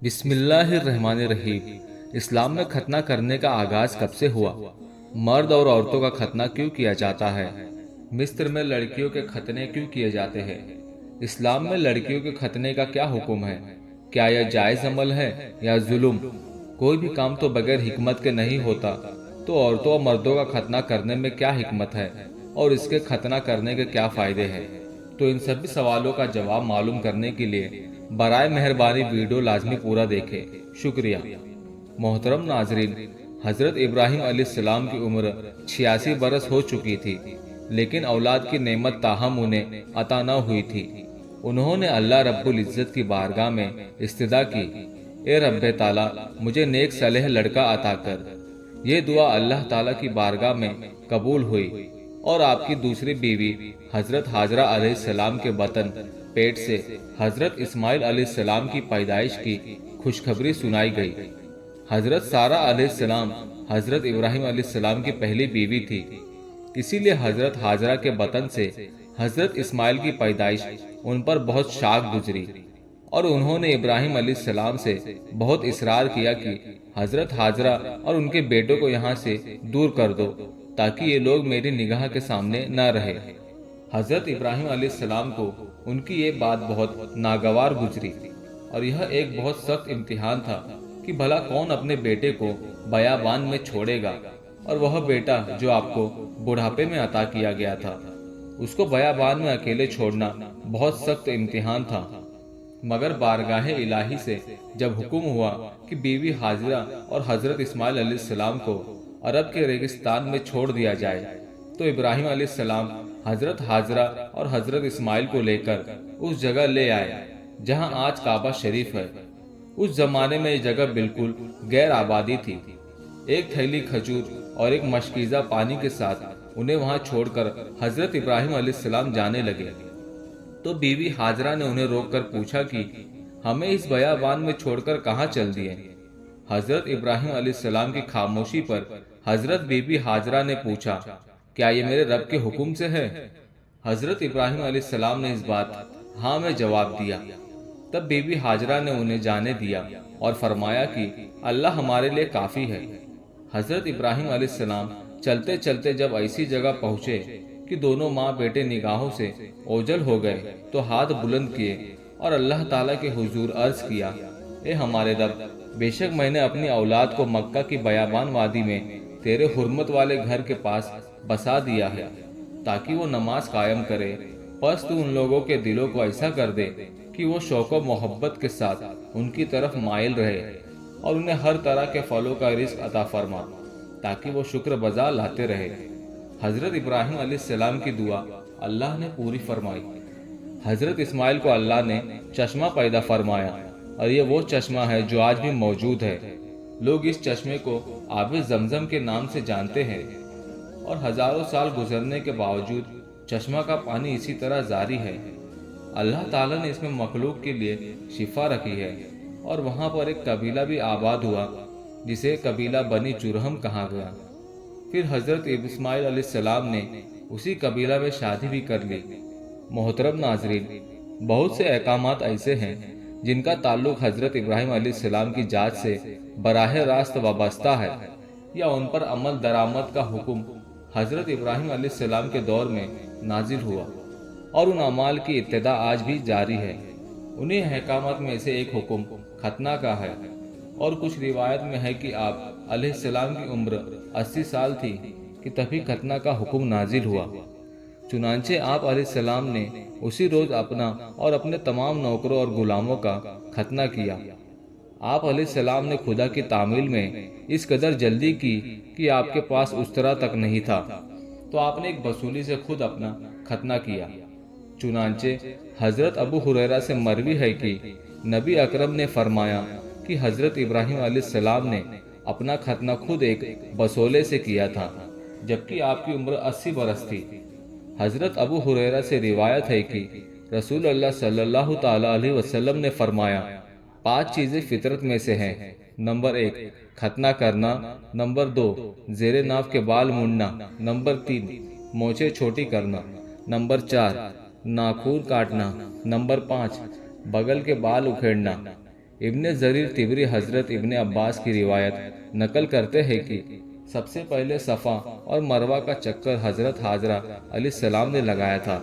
बिस्मिल्लाहिर्रहमानिर्रहीम। इस्लाम में खतना करने का आगाज कब से हुआ? मर्द और औरतों का खतना क्यों किया जाता है? मिस्र में लड़कियों के खतने क्यों किए जाते हैं? इस्लाम में लड़कियों के खतने का क्या हुक्म है? क्या यह जायज अमल है या जुल्म? कोई भी काम तो बगैर हिकमत के नहीं होता, तो औरतों और मर्दों का खतना करने में क्या हिकमत है और इसके खतना करने के क्या फायदे हैं? तो इन सभी सवालों का जवाब मालूम करने के लिए बराए मेहरबानी वीडियो लाजमी पूरा देखें। शुक्रिया। मोहतरम नाजरीन, हजरत इब्राहिम अलैहिस्सलाम की उम्र 86 बरस हो चुकी थी, लेकिन औलाद की नेमत ताहम उन्हें अता न हुई थी। उन्होंने अल्लाह रब्बुल इज्जत की बारगाह में इस्तिदा की, ए रब्बे ताला, मुझे नेक सलेह लड़का अता कर। ये दुआ अल्लाह ताला की बारगाह में कबूल हुई और आपकी दूसरी बीवी हजरत हाजरा अलैहिस्सलाम के बतन पेट से हजरत इस्माइल अलैहिस्सलाम की पैदाइश की खुशखबरी सुनाई गई। हजरत सारा अलैहिस्सलाम हजरत इब्राहिम अलैहिस्सलाम की पहली बीवी थी, इसीलिए हजरत हाजरा के बतन से हजरत इस्माइल की पैदाइश उन पर बहुत शाक गुजरी और उन्होंने इब्राहिम अलैहिस्सलाम से बहुत इसरार किया कि हजरत हाजरा और उनके बेटों को यहाँ से दूर कर दो, ताकि ये लोग मेरी निगाह के सामने न रहे। हजरत इब्राहिम अलैहिस्सलाम को उनकी ये बात बहुत नागवार गुजरी और यह एक बहुत सख्त इम्तिहान था कि भला कौन अपने बेटे को बयाबान में छोड़ेगा, और वह बेटा जो आपको बुढ़ापे में अता किया गया था, उसको बयाबान में अकेले छोड़ना बहुत सख्त इम्तिहान था। मगर बारगाहे इलाही से जब हुक्म हुआ कि बीवी हाजिरा और हजरत इस्माइल अलैहिस्सलाम को अरब के रेगिस्तान में छोड़ दिया जाए, तो इब्राहिम अलैहिस्सलाम हजरत हाजरा और हजरत इस्माइल को लेकर उस जगह ले आए जहां आज काबा शरीफ है। उस जमाने में ये जगह बिल्कुल गैर आबादी थी। एक थैली खजूर और एक मशकीजा पानी के साथ उन्हें वहां छोड़कर हजरत इब्राहिम अलैहिस्सलाम जाने लगे। तो बीवी हाजरा ने उन्हें रोककर पूछा कि हमें इस बयाबान में छोड़कर कहाँ चल दिए? हजरत इब्राहिम अलैहिस्सलाम की खामोशी पर हजरत बीबी हाजरा ने पूछा, क्या ये मेरे रब के हुक्म से है? हजरत इब्राहिम अलैहिस्सलाम ने इस बात हाँ में जवाब दिया। तब बीबी हाजरा ने उन्हें जाने दिया और फरमाया कि अल्लाह हमारे लिए काफी है। हजरत इब्राहिम अलैहिस्सलाम चलते चलते जब ऐसी जगह पहुंचे कि दोनों माँ बेटे निगाहों से ओझल हो गए, तो हाथ बुलंद किए और अल्लाह ताला के हुजूर अर्ज किया, ए हमारे रब, बेशक मैंने अपनी औलाद को मक्का की बयाबान वादी में तेरे हुर्मत वाले घर के पास बसा दिया है, ताकि वो नमाज कायम करे। बस तू उन लोगों के दिलों को ऐसा कर दे कि वो शौक व मोहब्बत के साथ उनकी तरफ माइल रहे और उन्हें हर तरह के फलों का रिस्क अता फरमा, ताकि वो शुक्र बजा लाते रहे। हजरत इब्राहिम अलैहिस्सलाम की दुआ अल्लाह ने पूरी फरमाई। हजरत इस्माइल को अल्लाह ने चश्मा पैदा फरमाया और ये वो चश्मा है जो आज भी मौजूद है। लोग इस चश्मे को आबे जमजम के नाम से जानते हैं और हजारों साल गुजरने के बावजूद चश्मा का पानी इसी तरह जारी है। अल्लाह ताला ने इसमें मखलूक के लिए शिफा रखी है और वहाँ पर एक कबीला भी आबाद हुआ जिसे कबीला बनी जुरहम कहा गया। फिर हजरत इस्माइल अलैहिस्सलाम ने उसी कबीला में शादी भी कर ली। मोहतरम नाजरीन, बहुत से अहकामात ऐसे हैं जिनका ताल्लुक हजरत इब्राहिम अलैहिस्सलाम की जात से बराह रास्त वाबस्ता है, या उन पर अमल दरामद का हुक्म हजरत इब्राहिम अलैहिस्सलाम के दौर में नाजिल हुआ और उन अमाल की इब्तिदा आज भी जारी है। उन्हीं अहकामात में से एक हुक्म खतना का है और कुछ रिवायत में है कि आप अलैहिस्सलाम की उम्र 80 साल थी कि तभी खतना का हुक्म नाजिल हुआ। चुनांचे आप अलैहिस्सलाम ने उसी रोज अपना और अपने तमाम नौकरों और गुलामों का खतना किया। आप अलैहिस्सलाम ने खुदा की तामील में इस कदर जल्दी की कि आपके पास उस तरह तक नहीं था, तो आपने एक वसूली से खुद अपना खतना किया। चुनांचे हजरत अबू हुरैरा से मरवी है कि नबी अकरम ने फरमाया कि हजरत इब्राहिम अलैहिस्सलाम ने अपना खतना खुद एक बसोले से किया था, जबकि आपकी उम्र 80 बरस थी। हजरत अबू हुरैरा से रिवायत है कि रसूल अल्लाह सल्लल्लाहु ताला अलैहि वसल्लम ने फरमाया, 5 चीजें फितरत में से हैं। नंबर 1 खतना करना, नंबर 2 जेरे नाफ के बाल मुड़ना, नंबर 3 मोछे छोटी करना, नंबर 4 नाखून काटना, नंबर 5 बगल के बाल उखेड़ना। ابن जरीर तिबरी हजरत इब्न अब्बास की रिवायत नकल करते हैं कि सबसे पहले सफ़ा और मरवा का चक्कर हजरत हाजरा अलैहिस्सलाम ने लगाया था,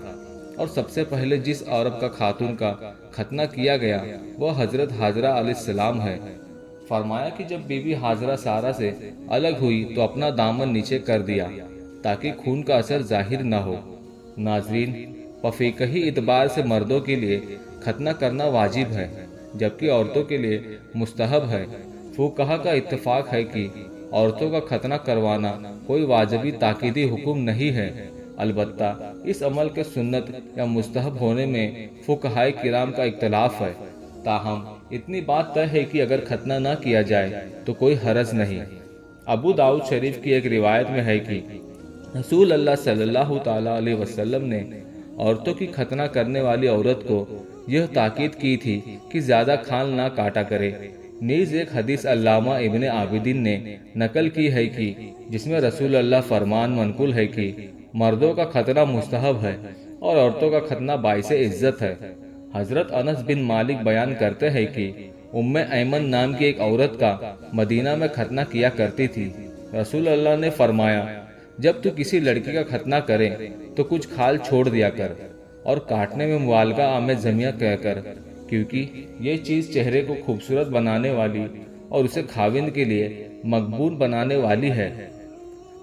और सबसे पहले जिस औरत का खातून का खतना किया गया वह हजरत हाजरा अलैहिस्सलाम है। फरमाया कि जब बीबी हाजरा सारा से अलग हुई तो अपना दामन नीचे कर दिया ताकि खून का असर जाहिर न हो। नाजरीन, फीक़ही इतबार से मर्दों के लिए खतना करना वाजिब है जबकि औरतों के लिए मुस्तहब है। फुक़हा का इत्तेफाक है कि औरतों का खतना करवाना कोई वाजिबी ताकीदी हुक्म नहीं है, अलबत्ता इस अमल के सुन्नत या मुस्तहब होने में फुक़हाए किराम का इख्तलाफ है। ताहम इतनी बात तय है कि अगर खतना न किया जाए तो कोई हरज नहीं। अबू दाऊद शरीफ की एक रिवायत में है कि रसूल अल्लाह सल्लल्लाहु ताला अलैहि वसल्लम ने औरतों की खतना करने वाली औरत को यह ताकीद की थी कि ज्यादा खाल ना काटा करे। नीज एक हदीस अल्लामा इब्न आबिदीन ने नकल की है कि जिसमें रसूल अल्लाह फरमान मनकुल है कि मर्दों का खतना मुस्तहब है और औरतों का खतना बाइसे इज्जत है। हजरत अनस बिन मालिक बयान करते हैं कि उम्मे ऐमन नाम की एक औरत का मदीना में खतना किया करती थी। रसूल अल्लाह ने फरमाया, जब तू किसी लड़की का खतना करे तो कुछ खाल छोड़ दिया कर और काटने में मुबालगा आमे जमिया कहकर, क्योंकि ये चीज़ चेहरे को खूबसूरत बनाने वाली और उसे खाविंद के लिए मकबूल बनाने वाली है।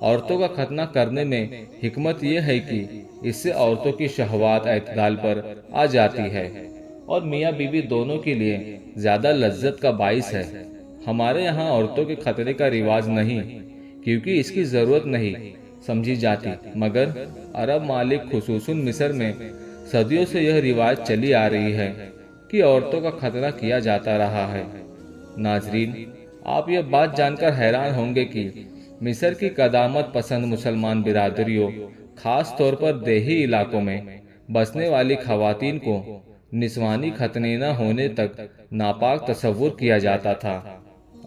औरतों का खतना करने में हिकमत यह है कि इससे औरतों की शहवात एतदाल पर आ जाती है और मियाँ बीवी दोनों के लिए ज़्यादा लज्जत का बाइस है। हमारे यहाँ औरतों के खतने का रिवाज नहीं क्योंकि इसकी ज़रूरत नहीं समझी जाती, मगर अरब मालिक खुसूसन मिस्र में सदियों से यह रिवाज चली आ रही है कि औरतों का खतना किया जाता रहा है। नाजरीन, आप यह बात जानकर हैरान होंगे कि मिस्र की कदामत पसंद मुसलमान बिरादरियों, खास तौर पर देही इलाकों में बसने वाली खवातीन को निस्वानी खतने न होने तक नापाक तस्वुर किया जाता था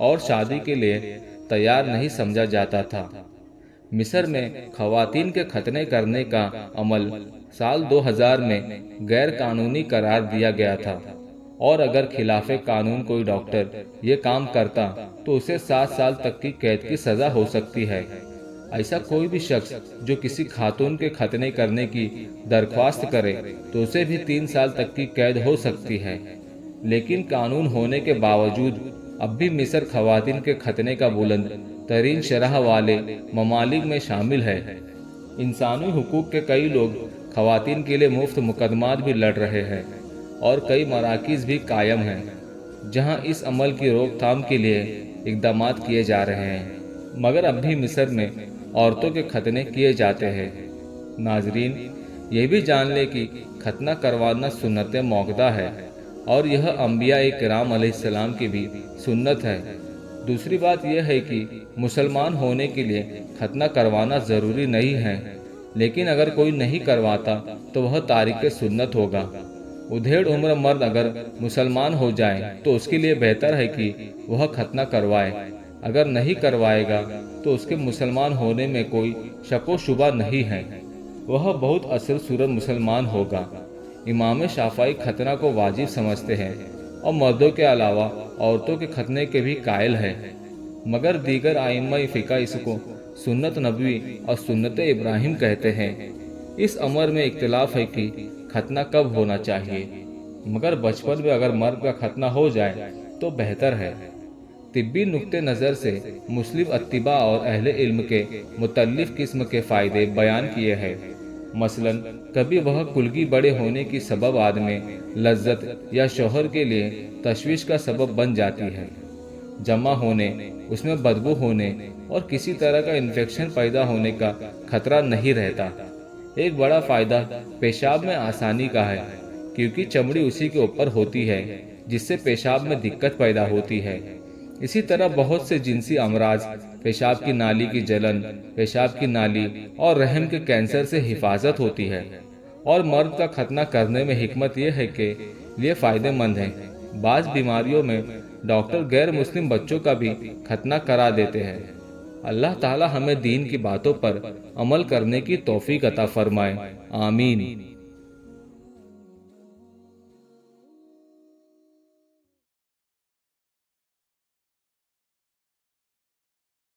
और शादी के लिए तैयार नहीं समझा जाता था। मिस्र में खवातीन के खतने करने का अमल साल 2000 में गैर कानूनी करार दिया गया था और अगर खिलाफे कानून कोई डॉक्टर ये काम करता तो उसे 7 साल तक की कैद की सजा हो सकती है। ऐसा कोई भी शख्स जो किसी खातून के खतने करने की दरख्वास्त करे तो उसे भी 3 साल तक की कैद हो सकती है। लेकिन कानून होने के बावजूद अब भी मिस्र खवातीन के खतने का बुलंद तरीन शरह वाले ममालिक में शामिल है। इंसानी हुकूक के कई लोग खवातीन के लिए मुफ्त मुकदमात भी लड़ रहे हैं और कई मराकिज भी कायम हैं जहां इस अमल की रोकथाम के लिए इकदाम किए जा रहे हैं, मगर अब भी मिस्र में औरतों के खतने किए जाते हैं। नाजरीन, ये भी जान ले कि खतना करवाना सुन्नत मौक़दा है और यह अंबिया किराम अलैहिस्सलाम की भी सुन्नत है। दूसरी बात यह है कि मुसलमान होने के लिए खतना करवाना ज़रूरी नहीं है, लेकिन अगर कोई नहीं करवाता तो वह तारिक सुन्नत होगा। उधेड़ उम्र मर्द अगर मुसलमान हो जाए तो उसके लिए बेहतर है कि वह खतना करवाए। अगर नहीं करवाएगा तो उसके मुसलमान होने में कोई शको शुबा नहीं है, वह बहुत असल सूरत मुसलमान होगा। इमाम शाफ़ई खतना को वाजिब समझते हैं और मर्दों के अलावा औरतों के खतने के भी कायल है, मगर दीगर आइम्मा फ़िक़ा इसको सुन्नत नबवी और सुन्नत इब्राहिम कहते हैं। इस अमर में इख्तिलाफ है कि खतना कब होना चाहिए, मगर बचपन में अगर मर्द का खतना हो जाए तो बेहतर है। तिब्बी नुक्ते नज़र से मुस्लिम अत्तिबा और अहले इल्म के मुतल्लिफ किस्म के फ़ायदे बयान किए हैं। मसलन, कभी वह कुलगी बड़े होने की सबब आदमी लज्जत या शोहर के लिए तशवीश का सबब बन जाती है। जमा होने, उसमें बदबू होने और किसी तरह का इन्फेक्शन पैदा होने का खतरा नहीं रहता। एक बड़ा फ़ायदा पेशाब में आसानी का है, क्योंकि चमड़ी उसी के ऊपर होती है जिससे पेशाब में दिक्कत पैदा होती है। इसी तरह बहुत से जिनसी अमराज, पेशाब की नाली की जलन, पेशाब की नाली और रहम के कैंसर से हिफाजत होती है। और मर्द का खतना करने में हिकमत यह है कि ये फ़ायदेमंद है। बाज़ बीमारियों में डॉक्टर गैर मुस्लिम बच्चों का भी खतना करा देते हैं। अल्लाह ताला हमें दीन की बातों पर अमल करने की तौफीक अता फरमाए। आमीन।